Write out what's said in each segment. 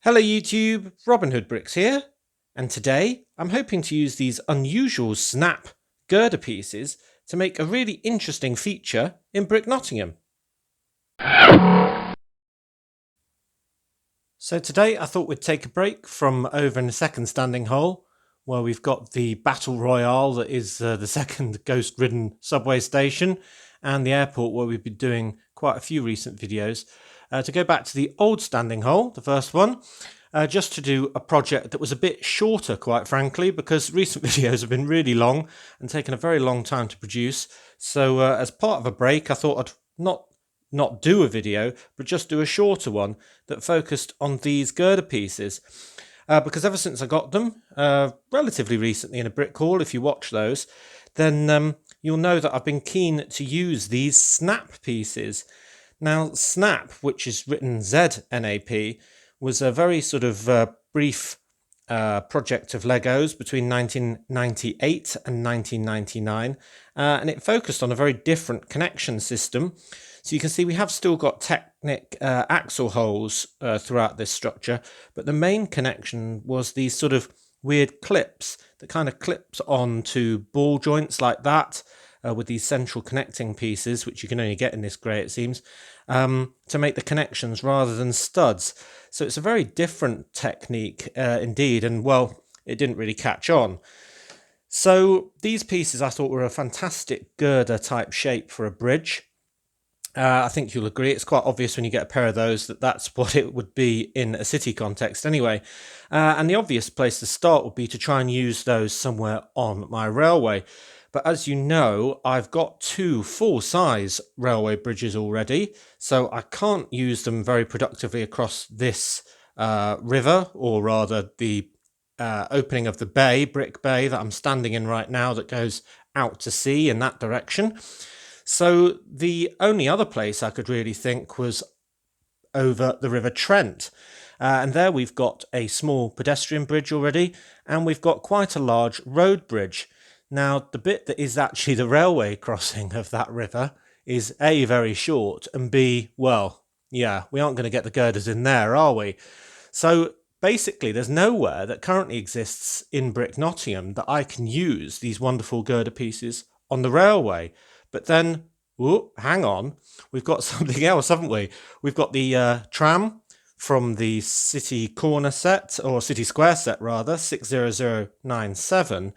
Hello YouTube, Robin Hood Bricks here, and today I'm hoping to use these unusual Znap girder pieces to make a really interesting feature in Brick Nottingham. So today I thought we'd take a break from over in the second standing hole, where we've got the Battle Royale that is the second ghost-ridden subway station, and the airport where we've been doing quite a few recent videos, to go back to the old standing hole, the first one, just to do a project that was a bit shorter, quite frankly, because recent videos have been really long and taken a very long time to produce. So as part of a break, I thought I'd not do a video, but just do a shorter one that focused on these girder pieces. Because ever since I got them, relatively recently in a brick haul, if you watch those, then you'll know that I've been keen to use these Znap pieces. Now, Znap, which is written Z-N-A-P, was a very sort of brief project of Legos between 1998 and 1999, and it focused on a very different connection system. So you can see we have still got Technic axle holes throughout this structure, but the main connection was these sort of weird clips that kind of clips onto ball joints like that, with these central connecting pieces, which you can only get in this grey, it seems, to make the connections rather than studs. So it's a very different technique indeed, and well, it didn't really catch on. So these pieces I thought were a fantastic girder type shape for a bridge. I think you'll agree it's quite obvious when you get a pair of those that that's what it would be in a city context anyway. And the obvious place to start would be to try and use those somewhere on my railway. But as you know, I've got two full-size railway bridges already, so I can't use them very productively across this river, or rather the opening of the bay, Brick Bay, that I'm standing in right now, that goes out to sea in that direction. So the only other place I could really think was over the River Trent. And there we've got a small pedestrian bridge already, and we've got quite a large road bridge. Now, the bit that is actually the railway crossing of that river is A, very short, and B, well, yeah, we aren't going to get the girders in there, are we? So basically, there's nowhere that currently exists in Brick Nottingham that I can use these wonderful girder pieces on the railway. But then, whoop, hang on, we've got something else, haven't we? We've got the tram from the City Corner set, or City Square set rather, 60097,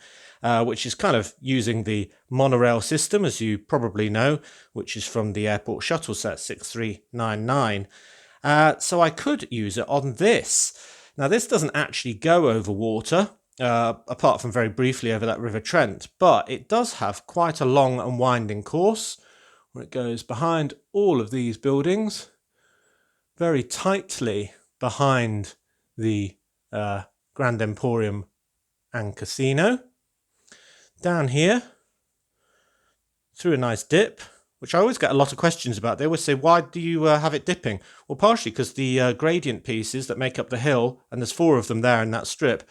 which is kind of using the monorail system, as you probably know, which is from the airport shuttle set 6399. So I could use it on this. Now, this doesn't actually go over water, apart from very briefly over that River Trent, but it does have quite a long and winding course where it goes behind all of these buildings, very tightly behind the Grand Emporium and Casino, down here, through a nice dip, which I always get a lot of questions about. They always say, why do you have it dipping? Well, partially because the gradient pieces that make up the hill, and there's 4 of them there in that strip,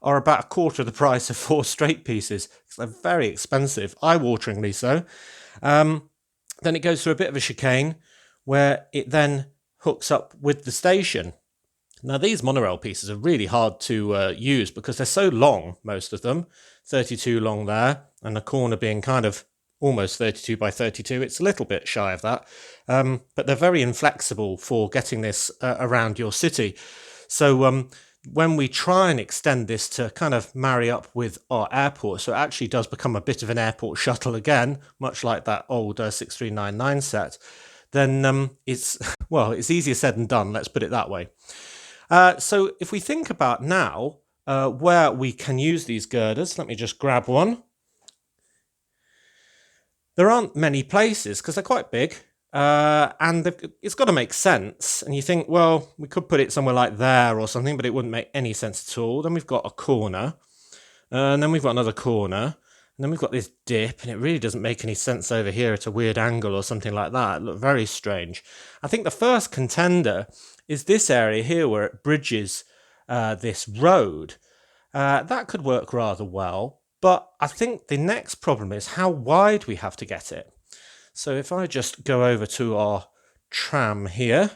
are about a quarter of the price of 4 straight pieces. They're very expensive, eye-wateringly so. Then it goes through a bit of a chicane where it then hooks up with the station. Now, these monorail pieces are really hard to use because they're so long, most of them, 32 long there, and the corner being kind of almost 32 by 32. It's a little bit shy of that, but they're very inflexible for getting this around your city. So when we try and extend this to kind of marry up with our airport, so it actually does become a bit of an airport shuttle again, much like that old 6399 set, then it's, well, it's easier said than done, let's put it that way. So if we think about now where we can use these girders, let me just grab one. There aren't many places because they're quite big, and it's got to make sense. And you think, well, we could put it somewhere like there or something, but it wouldn't make any sense at all. Then we've got a corner, and then we've got another corner, and then we've got this dip, and it really doesn't make any sense over here at a weird angle or something like that. It looked very strange. I think the first contender is this area here where it bridges this road. That could work rather well. But I think the next problem is how wide we have to get it. So if I just go over to our tram here,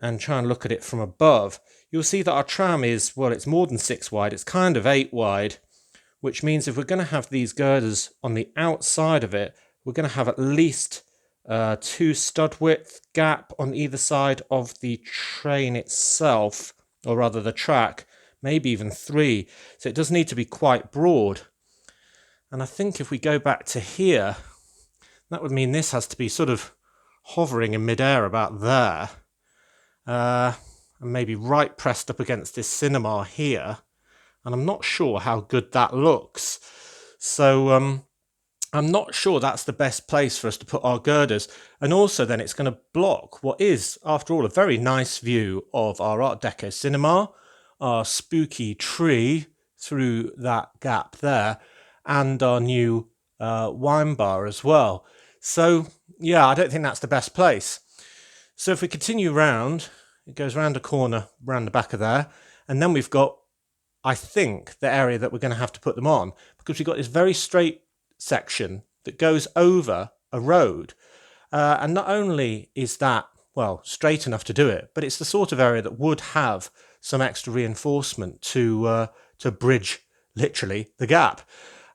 and try and look at it from above, you'll see that our tram is, well, it's more than 6 wide, it's kind of 8 wide, which means if we're going to have these girders on the outside of it, we're going to have at least 2 stud width gap on either side of the train itself, or rather the track, maybe even 3. So it does need to be quite broad. And I think if we go back to here, that would mean this has to be sort of hovering in midair about there, and maybe right pressed up against this cinema here. And I'm not sure how good that looks. So I'm not sure that's the best place for us to put our girders. And also then it's going to block what is, after all, a very nice view of our Art Deco cinema, our spooky tree through that gap there, and our new wine bar as well. So yeah, I don't think that's the best place. So if we continue round, it goes round a corner, round the back of there, and then we've got, I think, the area that we're going to have to put them on, because we've got this very straight section that goes over a road. And not only is that, well, straight enough to do it, but it's the sort of area that would have some extra reinforcement to bridge, literally, the gap.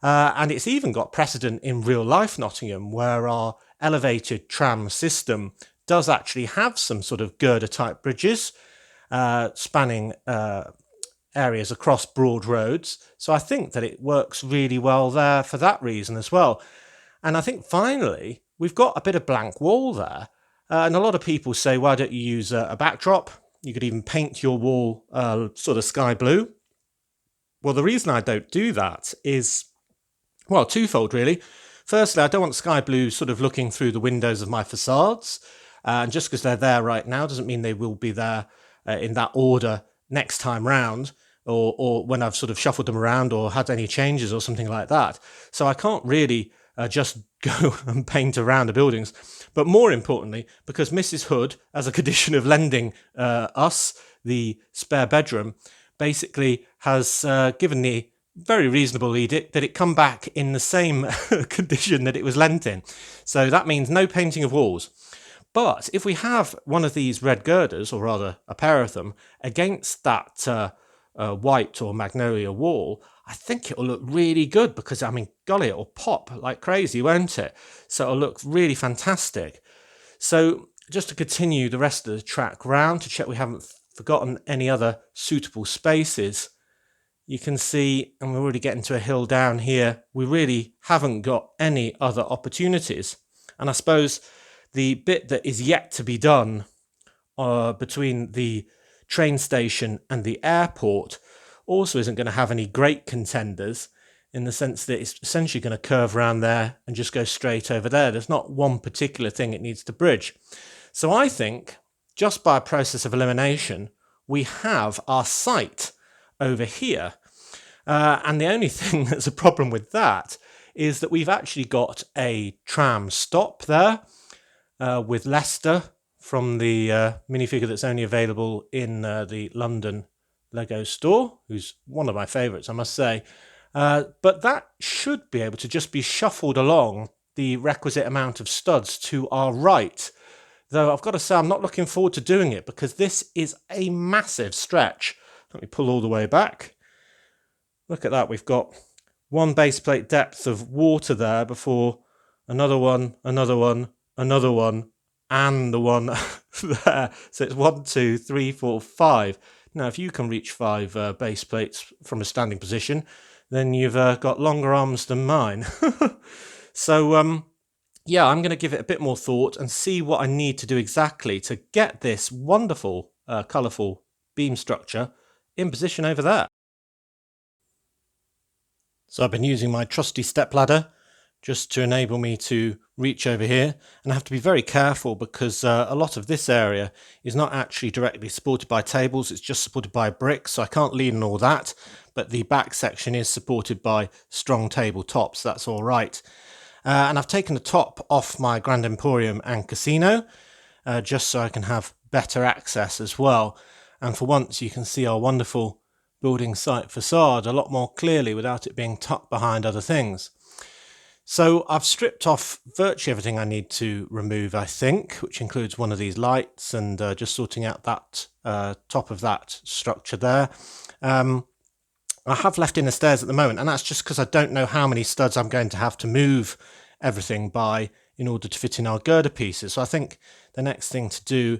And it's even got precedent in real life Nottingham, where our elevated tram system does actually have some sort of girder type bridges spanning areas across broad roads. So I think that it works really well there for that reason as well. And I think finally, we've got a bit of blank wall there. And a lot of people say, why don't you use a backdrop? You could even paint your wall sort of sky blue. Well, the reason I don't do that is, well, twofold really. Firstly, I don't want sky blue sort of looking through the windows of my facades. And just because they're there right now doesn't mean they will be there in that order next time round, or when I've sort of shuffled them around or had any changes or something like that. So I can't really just go and paint around the buildings. But more importantly, because Mrs. Hood, as a condition of lending us the spare bedroom, basically has given the very reasonable edict that it come back in the same condition that it was lent in. So that means no painting of walls. But if we have one of these red girders, or rather a pair of them, against that white or magnolia wall, I think it'll look really good, because, I mean, golly, it'll pop like crazy, won't it? So it'll look really fantastic. So just to continue the rest of the track round, to check we haven't forgotten any other suitable spaces, you can see, and we're already getting to a hill down here, we really haven't got any other opportunities. And I suppose the bit that is yet to be done between the train station and the airport also isn't going to have any great contenders, in the sense that it's essentially going to curve around there and just go straight over there. There's not one particular thing it needs to bridge. So I think, just by a process of elimination, we have our site over here. And the only thing that's a problem with that is that we've actually got a tram stop there, with Leicester from the minifigure that's only available in the London Lego store, who's one of my favourites, I must say. But that should be able to just be shuffled along the requisite amount of studs to our right. Though I've got to say, I'm not looking forward to doing it, because this is a massive stretch. Let me pull all the way back. Look at that. We've got one base plate depth of water there before another one, another one, another one, and the one there. So it's 1, 2, 3, 4, 5. Now, if you can reach 5 base plates from a standing position, then you've got longer arms than mine. So, yeah, I'm going to give it a bit more thought and see what I need to do exactly to get this wonderful, colourful beam structure in position over there. So I've been using my trusty stepladder just to enable me to reach over here, and I have to be very careful because a lot of this area is not actually directly supported by tables, it's just supported by bricks, so I can't lean on all that, but the back section is supported by strong table tops, that's all right. And I've taken the top off my Grand Emporium and Casino, just so I can have better access as well, and for once you can see our wonderful building site facade a lot more clearly without it being tucked behind other things. So I've stripped off virtually everything I need to remove, I think, which includes one of these lights and just sorting out that top of that structure there. I have left in the stairs at the moment, and that's just because I don't know how many studs I'm going to have to move everything by in order to fit in our girder pieces. So I think the next thing to do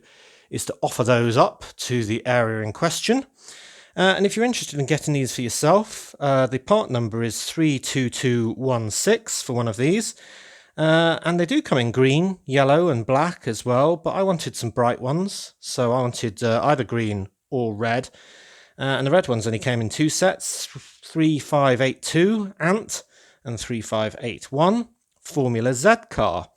is to offer those up to the area in question. And if you're interested in getting these for yourself, the part number is 32216 for one of these. And they do come in green, yellow and black as well, but I wanted some bright ones. So I wanted either green or red. And the red ones only came in two sets, 3582 Ant and 3581 Formula Z car.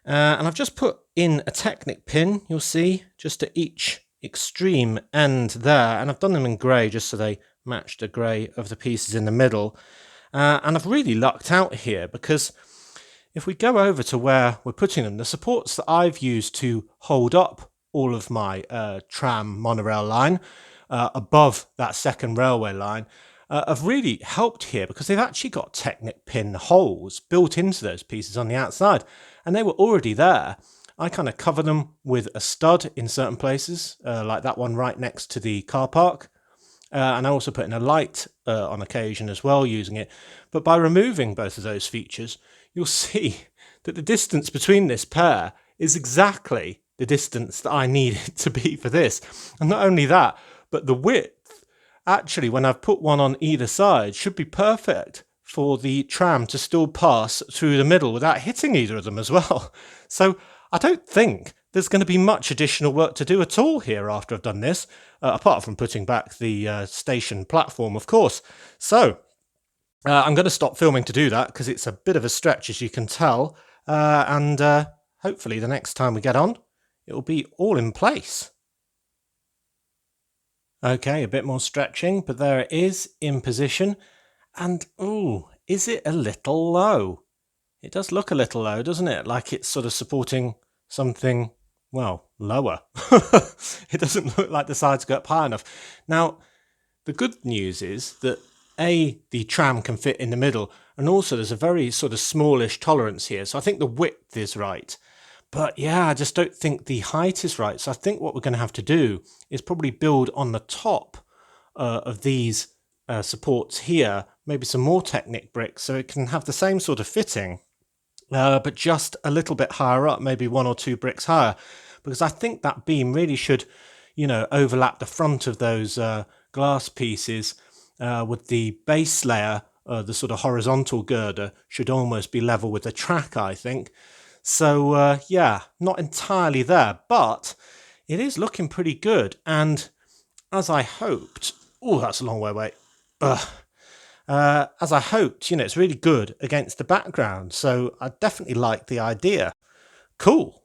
And I've just put in a Technic pin, you'll see, just at each extreme end there, and I've done them in grey just so they match the grey of the pieces in the middle. And I've really lucked out here, because if we go over to where we're putting them, the supports that I've used to hold up all of my tram monorail line above that second railway line have really helped here, because they've actually got Technic pin holes built into those pieces on the outside, and they were already there. I kind of cover them with a stud in certain places, like that one right next to the car park. And I also put in a light on occasion as well using it. But by removing both of those features, you'll see that the distance between this pair is exactly the distance that I need it to be for this. And not only that, but the width, actually, when I've put one on either side, should be perfect for the tram to still pass through the middle without hitting either of them as well. So I don't think there's going to be much additional work to do at all here after I've done this, apart from putting back the station platform, of course. So I'm going to stop filming to do that, because it's a bit of a stretch, as you can tell, and hopefully the next time we get on, it will be all in place. Okay, a bit more stretching, but there it is in position, and ooh, is it a little low? It does look a little low, doesn't it? Like it's sort of supporting something, well, lower. It doesn't look like the sides go up high enough. Now, the good news is that the tram can fit in the middle, and also there's a very sort of smallish tolerance here. So I think the width is right. But yeah, I just don't think the height is right. So I think what we're going to have to do is probably build on the top of these supports here, maybe some more Technic bricks, so it can have the same sort of fitting. But just a little bit higher up, maybe one or two bricks higher, because I think that beam really should, overlap the front of those glass pieces with the base layer. The sort of horizontal girder should almost be level with the track, I think. So yeah, not entirely there, but it is looking pretty good. And as I hoped, oh, that's a long way away. As I hoped, it's really good against the background. So I definitely like the idea. Cool.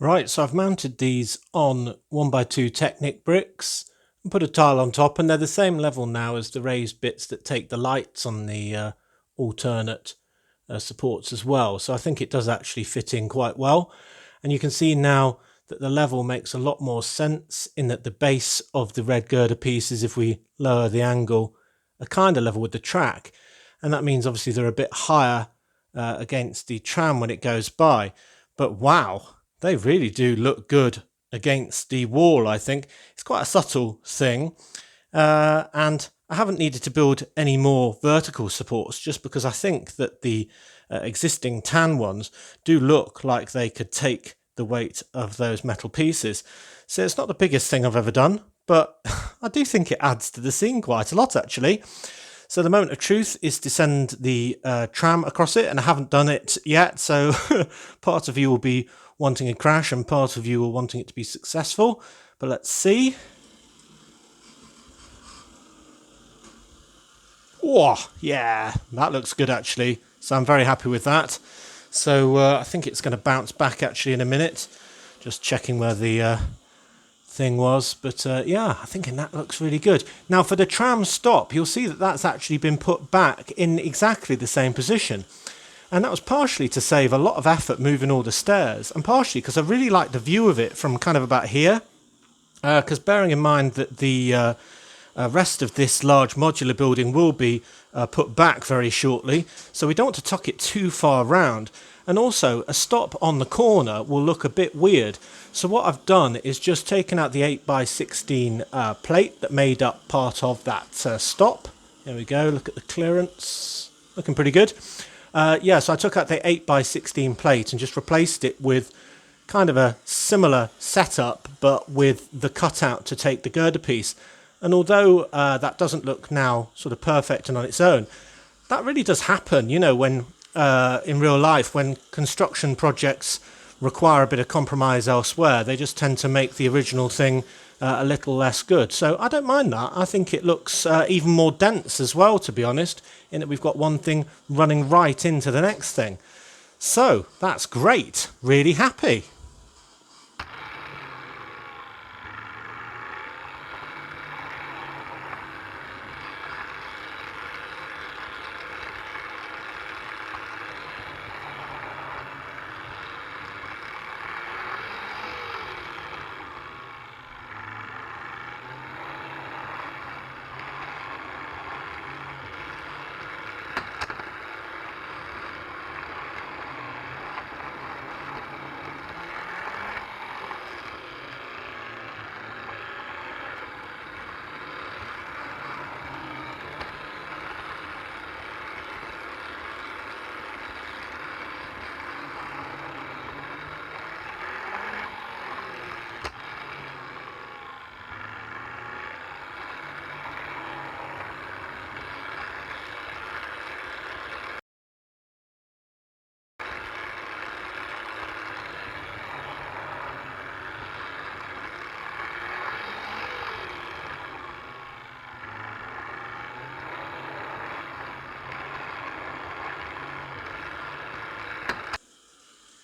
Right, so I've mounted these on 1x2 Technic bricks and put a tile on top, and they're the same level now as the raised bits that take the lights on the alternate supports as well. So I think it does actually fit in quite well. And you can see now that the level makes a lot more sense, in that the base of the red girder pieces, if we lower the angle, are kind of level with the track. And that means obviously they're a bit higher against the tram when it goes by. But wow, they really do look good against the wall, I think. It's quite a subtle thing. And I haven't needed to build any more vertical supports, just because I think that the existing tan ones do look like they could take the weight of those metal pieces. So it's not the biggest thing I've ever done, but I do think it adds to the scene quite a lot, actually. So the moment of truth is to send the tram across it, and I haven't done it yet, so part of you will be wanting a crash and part of you are wanting it to be successful, but let's see. Oh, yeah, that looks good, actually. So I'm very happy with that. So I think it's going to bounce back actually in a minute. Just checking where the thing was. But yeah, I think that looks really good. Now for the tram stop, you'll see that that's actually been put back in exactly the same position. And that was partially to save a lot of effort moving all the stairs, and partially because I really like the view of it from kind of about here. Because bearing in mind that the rest of this large modular building will be put back very shortly, so we don't want to tuck it too far round. And also, a stop on the corner will look a bit weird. So what I've done is just taken out the 8x16 plate that made up part of that stop. There we go, look at the clearance, looking pretty good. Yeah, so I took out the 8x16 plate and just replaced it with kind of a similar setup, but with the cutout to take the girder piece. And although that doesn't look now sort of perfect and on its own, that really does happen, you know, when in real life, when construction projects require a bit of compromise elsewhere, they just tend to make the original thing a little less good. So I don't mind that. I think it looks even more dense as well, to be honest, in that we've got one thing running right into the next thing. So that's great. Really happy.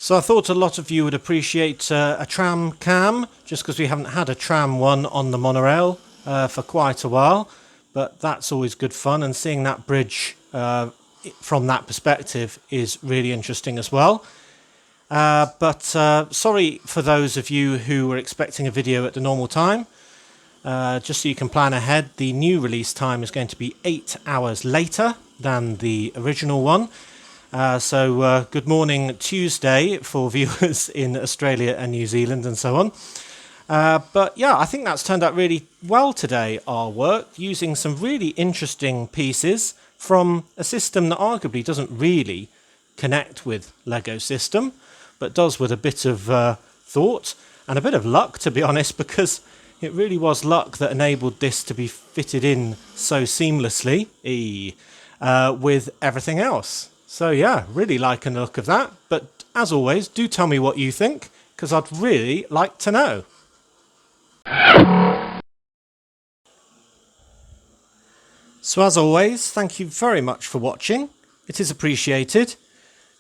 So I thought a lot of you would appreciate a tram cam, just because we haven't had a tram one on the monorail for quite a while. But that's always good fun, and seeing that bridge from that perspective is really interesting as well. But sorry for those of you who were expecting a video at the normal time. Just so you can plan ahead, the new release time is going to be 8 hours later than the original one. So good morning Tuesday for viewers in Australia and New Zealand and so on. But yeah, I think that's turned out really well today, our work, using some really interesting pieces from a system that arguably doesn't really connect with Lego System, but does with a bit of thought and a bit of luck, to be honest, because it really was luck that enabled this to be fitted in so seamlessly with everything else. So yeah, really liking the look of that. But as always, do tell me what you think, because I'd really like to know. So as always, thank you very much for watching. It is appreciated.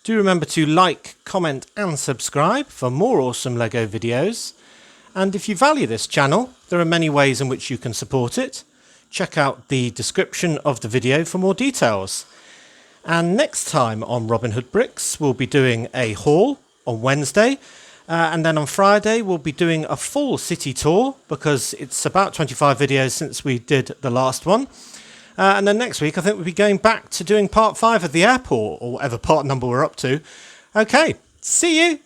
Do remember to like, comment and subscribe for more awesome Lego videos. And if you value this channel, there are many ways in which you can support it. Check out the description of the video for more details. And next time on Robin Hood Bricks, we'll be doing a haul on Wednesday. And then on Friday, we'll be doing a full city tour, because it's about 25 videos since we did the last one. And then next week, I think we'll be going back to doing part 5 of the airport, or whatever part number we're up to. Okay, see you.